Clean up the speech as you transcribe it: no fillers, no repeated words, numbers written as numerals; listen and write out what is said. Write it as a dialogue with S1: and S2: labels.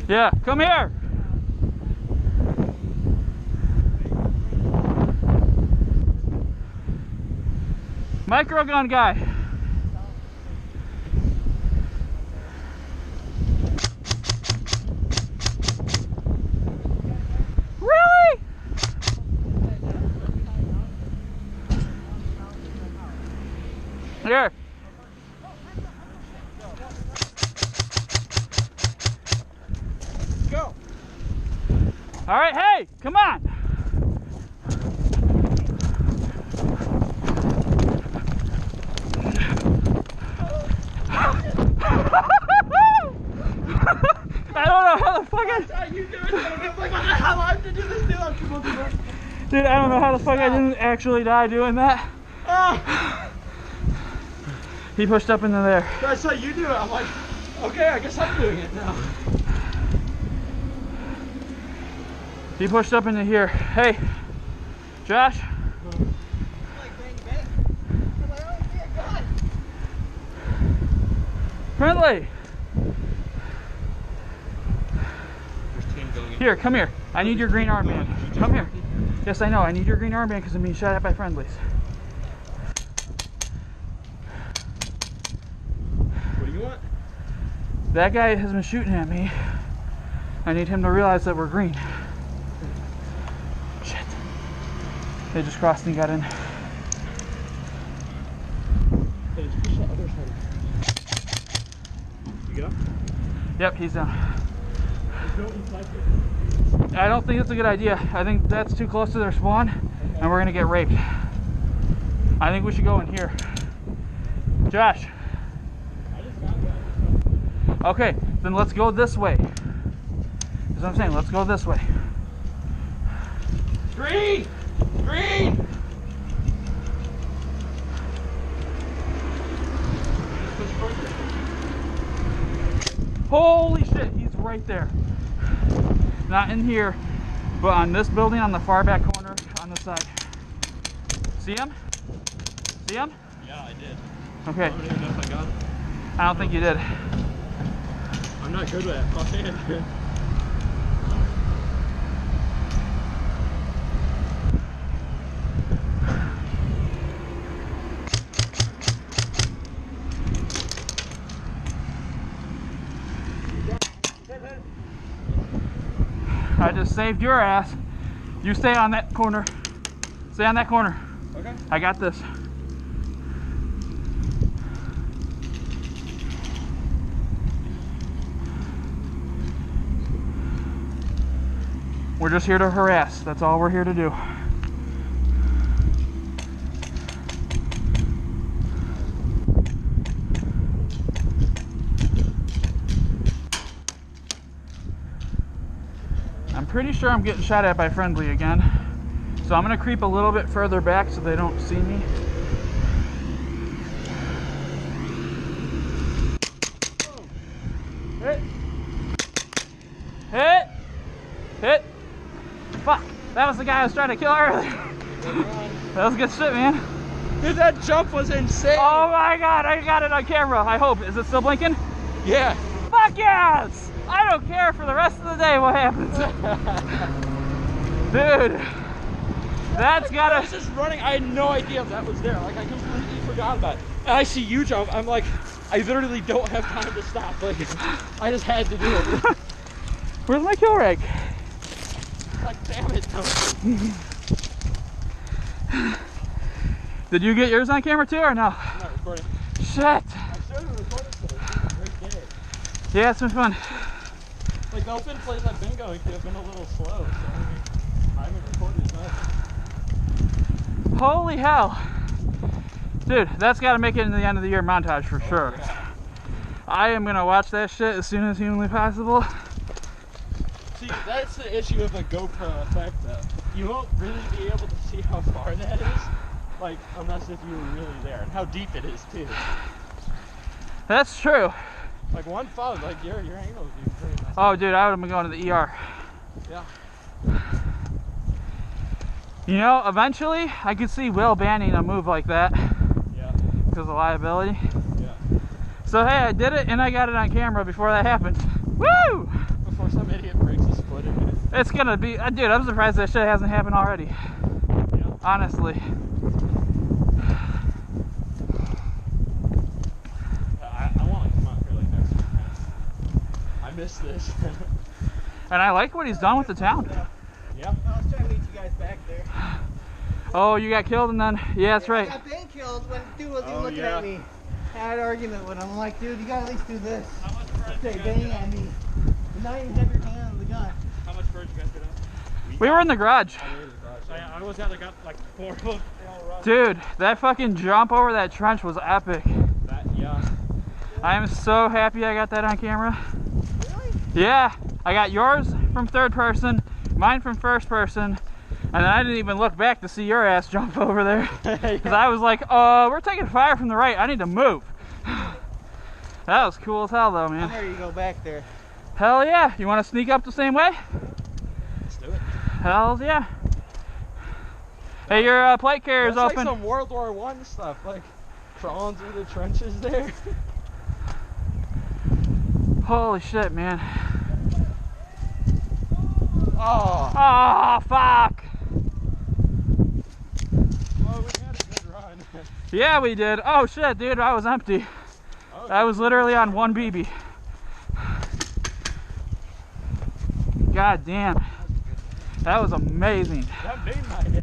S1: Yeah, come here. Micro gun guy. Really? Here.
S2: Go.
S1: All right, hey, come on. I don't know how the fuck Dude, I don't know how the fuck I didn't actually die doing that. He pushed up into there.
S2: I saw you do it. I'm like, okay, I guess I'm doing it now.
S1: He pushed up into here. Hey, Josh. Friendly. Here, come here. I need your green armband. Come here. Yes, I know. I need your green armband because I'm being shot at by friendlies.
S2: What do you want?
S1: That guy has been shooting at me. I need him to realize that we're green. Shit. They just crossed and got in.
S2: Hey, just push the other side. You get up?
S1: Yep, he's down. I don't think it's a good idea. I think that's too close to their spawn, and we're gonna get raped. I think we should go in here. Josh. Okay, then let's go this way. That's what I'm saying. Let's go this way.
S2: Green! Green!
S1: Holy shit, he's right there. Not in here, but on this building on the far back corner on the side. See him? See him?
S2: Yeah, I did.
S1: Okay.
S2: I don't even know if I got it.
S1: I don't think you did.
S2: I'm not good with that offhand.
S1: I just saved your ass. You stay on that corner. Stay on that corner.
S2: Okay.
S1: I got this. We're just here to harass. That's all we're here to do. I'm pretty sure I'm getting shot at by friendly again. So I'm gonna creep a little bit further back so they don't see me. Hit. Hit. Hit. Fuck. That was the guy I was trying to kill earlier. That was good shit, man.
S2: Dude, that jump was insane.
S1: Oh my god, I got it on camera. I hope. Is it still blinking?
S2: Yeah.
S1: Fuck yes! I don't care for the rest of the day what happens. Dude. That's gotta...
S2: I was just running. I had no idea that was there. Like, I completely forgot about it. And I see you jump. I'm like, I literally don't have time to stop. Like, I just had to do it.
S1: Where's my kill rag?
S2: Like, damn it.
S1: Did you get yours on camera too or no?
S2: I'm not recording.
S1: Shit.
S2: I started recording today. It's been a great day.
S1: Yeah, it's been fun.
S2: Like, the open plays I've been going to have been a little slow. So, I haven't recorded as much.
S1: Holy hell. Dude, that's got to make it into the end of the year montage for sure.
S2: Yeah.
S1: I am going to watch that shit as soon as humanly possible.
S2: See, that's the issue of a GoPro effect, though. You won't really be able to see how far that is, like, unless if you were really there, and how deep it is, too.
S1: That's true.
S2: Like, one phone, like, your angle would be pretty nice.
S1: Oh, dude, I would have been going to the ER.
S2: Yeah.
S1: You know, eventually, I could see Will banning a move like that.
S2: Yeah.
S1: Because of liability.
S2: Yeah.
S1: So, hey, I did it, and I got it on camera before that happened. Woo!
S2: before some idiot breaks his foot in it.
S1: It's gonna be, dude, I'm surprised that shit hasn't happened already.
S2: Yeah.
S1: Honestly.
S2: I want to come out here like next week. I miss this.
S1: And I like what he's done with the town.
S2: Yeah.
S3: I was trying to meet you guys back there.
S1: Oh, you got killed and then, yeah, that's right.
S3: I got been killed when the dude wasn't even
S2: Oh,
S3: looking
S2: yeah.
S3: at me. I had an argument with him. I'm like, dude, you gotta at least do this.
S2: How much further
S3: Say,
S2: you guys
S3: bang
S2: get
S3: at
S2: out?
S3: me. But now you have your hand on the gun.
S2: How much further you guys get out?
S1: We were in the garage.
S2: I was at like 4 of them.
S1: Dude, that fucking jump over that trench was epic.
S2: Yeah.
S1: I am so happy I got that on camera.
S3: Really?
S1: Yeah, I got yours from third person, mine from first person, and then I didn't even look back to see your ass jump over there. Because I was like, we're taking fire from the right, I need to move. That was cool as hell though,
S3: I'm
S1: man.
S3: ready to go back there.
S1: Hell yeah, you want to sneak up the same way?
S2: Let's do it.
S1: Hell yeah. Hey, your plate carrier's
S2: That's
S1: open.
S2: like some World War I stuff, like crawling through the trenches there.
S1: Holy shit, man.
S2: Oh.
S1: Oh, fuck.
S2: Well, we had a good run.
S1: Yeah, we did. Oh shit, dude, I was empty. I was literally on 1 BB. God damn. That was amazing.
S2: That made my day.